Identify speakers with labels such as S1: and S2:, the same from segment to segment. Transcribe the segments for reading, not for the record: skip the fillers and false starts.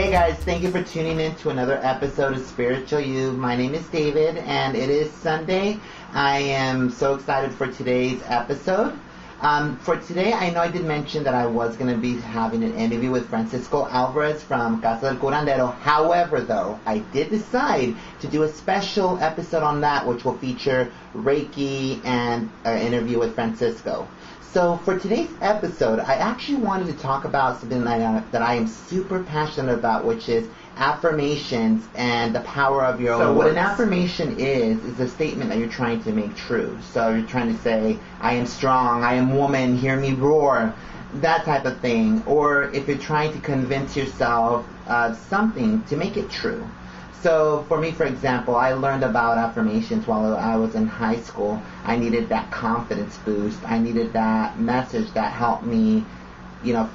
S1: Hey guys, thank you for tuning in to another episode of Spiritual You. My name is David and it is Sunday. I am so excited for today's episode. For today, I know I did mention that I was going to be having an interview with Francisco Alvarez from Casa del Curandero. However, though, I did decide to do a special episode on that, which will feature Reiki and an interview with Francisco. So for today's episode, I actually wanted to talk about something that I am super passionate about, which is affirmations and the power of your own words. So what an affirmation is a statement that you're trying to make true. So you're trying to say, I am strong, I am woman, hear me roar, that type of thing. Or if you're trying to convince yourself of something to make it true. So for me, for example, I learned about affirmations while I was in high school. I needed that confidence boost. I needed that message that helped me,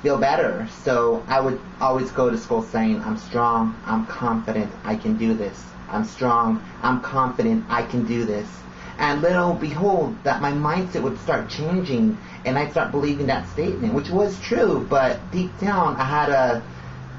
S1: feel better. So I would always go to school saying, I'm strong, I'm confident, I can do this. I'm strong, I'm confident, I can do this. And little behold, that my mindset would start changing and I'd start believing that statement, which was true, but deep down I had a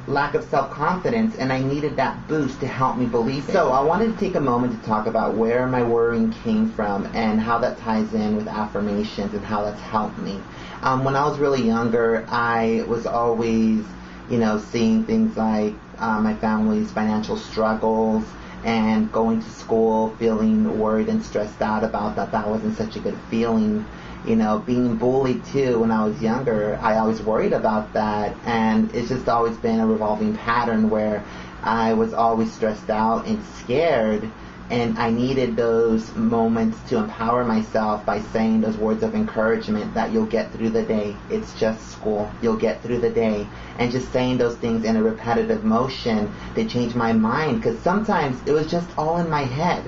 S1: lack of self-confidence and I needed that boost to help me believe it. So I wanted to take a moment to talk about where my worrying came from and how that ties in with affirmations and how that's helped me. When I was really younger, I was always, seeing things like my family's financial struggles and going to school feeling worried and stressed out about that wasn't such a good feeling. Being bullied too when I was younger, I always worried about that, and it's just always been a revolving pattern where I was always stressed out and scared, and I needed those moments to empower myself by saying those words of encouragement that you'll get through the day. It's just school. You'll get through the day. And just saying those things in a repetitive motion, they changed my mind, because sometimes it was just all in my head.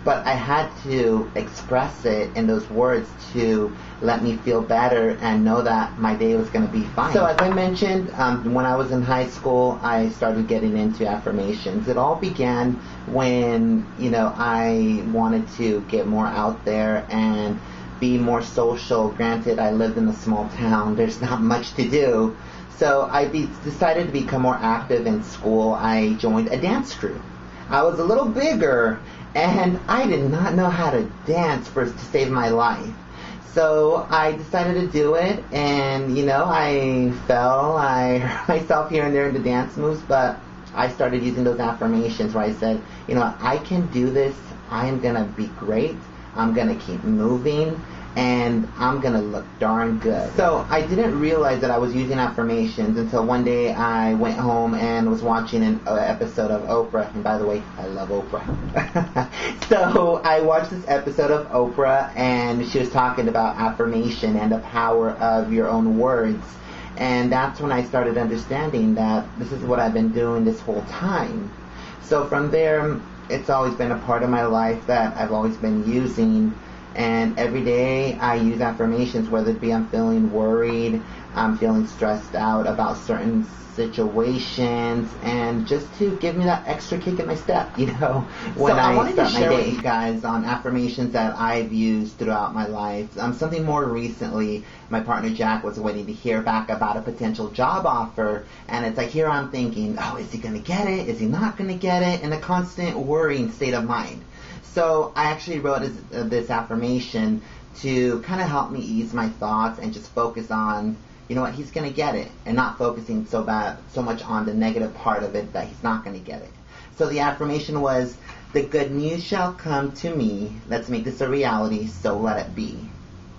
S1: But I had to express it in those words to let me feel better and know that my day was going to be fine. So as I mentioned, when I was in high school, I started getting into affirmations. It all began when, I wanted to get more out there and be more social. Granted, I lived in a small town. There's not much to do. So I decided to become more active in school. I joined a dance crew. I was a little bigger, and I did not know how to dance to save my life. So I decided to do it, and, I fell. I hurt myself here and there in the dance moves, but I started using those affirmations where I said, I can do this. I am going to be great. I'm going to keep moving, and I'm going to look darn good. So I didn't realize that I was using affirmations until one day I went home and was watching an episode of Oprah. And by the way, I love Oprah. So I watched this episode of Oprah, and she was talking about affirmation and the power of your own words. And that's when I started understanding that this is what I've been doing this whole time. So from there, it's always been a part of my life that I've always been using. And every day I use affirmations, whether it be I'm feeling worried, I'm feeling stressed out about certain situations, and just to give me that extra kick in my step, when I wanted start to share my day. With you guys on affirmations that I've used throughout my life. Something more recently, my partner Jack was waiting to hear back about a potential job offer, and it's like here I'm thinking, is he going to get it? Is he not going to get it? In a constant worrying state of mind. So I actually wrote this affirmation to kind of help me ease my thoughts and just focus on, he's going to get it, and not focusing so much on the negative part of it that he's not going to get it. So the affirmation was, the good news shall come to me. Let's make this a reality, so let it be.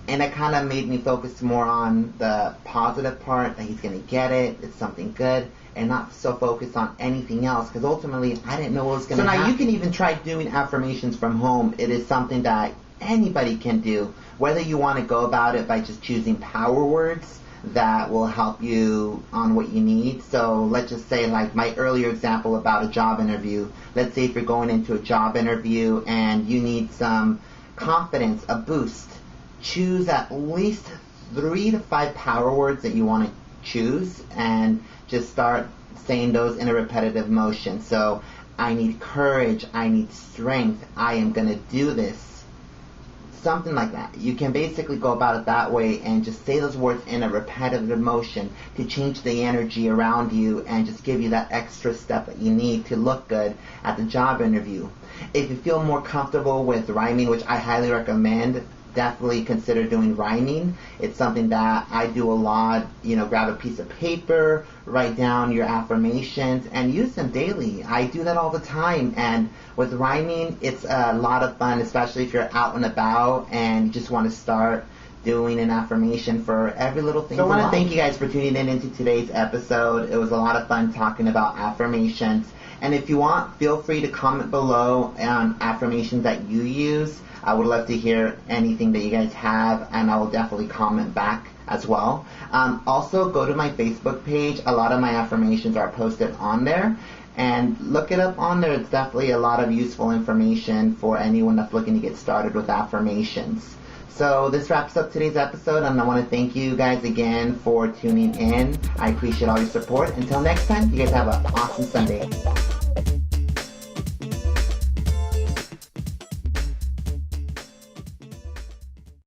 S1: And it kind of made me focus more on the positive part, that he's going to get it, it's something good, and not so focused on anything else, because ultimately I didn't know what was going to happen. So now you can even try doing affirmations from home. It is something that anybody can do, whether you want to go about it by just choosing power words that will help you on what you need. So let's just say, like my earlier example about a job interview. Let's say if you're going into a job interview and you need some confidence, a boost, choose at least 3 to 5 power words that you want to choose and just start saying those in a repetitive motion. So I need courage, I need strength, I am going to do this. something like that. You can basically go about it that way and just say those words in a repetitive motion to change the energy around you and just give you that extra step that you need to look good at the job interview. If you feel more comfortable with rhyming, which I highly recommend, definitely consider doing rhyming. It's something that I do a lot. Grab a piece of paper, write down your affirmations, and use them daily. I do that all the time, and with rhyming, it's a lot of fun, especially if you're out and about and you just want to start doing an affirmation for every little thing. So I want to thank you guys for tuning in into today's episode. It was a lot of fun talking about affirmations. And if you want, feel free to comment below on affirmations that you use. I would love to hear anything that you guys have, and I will definitely comment back as well. Also, go to my Facebook page. A lot of my affirmations are posted on there. And look it up on there. It's definitely a lot of useful information for anyone that's looking to get started with affirmations. So this wraps up today's episode, and I want to thank you guys again for tuning in. I appreciate all your support. Until next time, you guys have an awesome Sunday.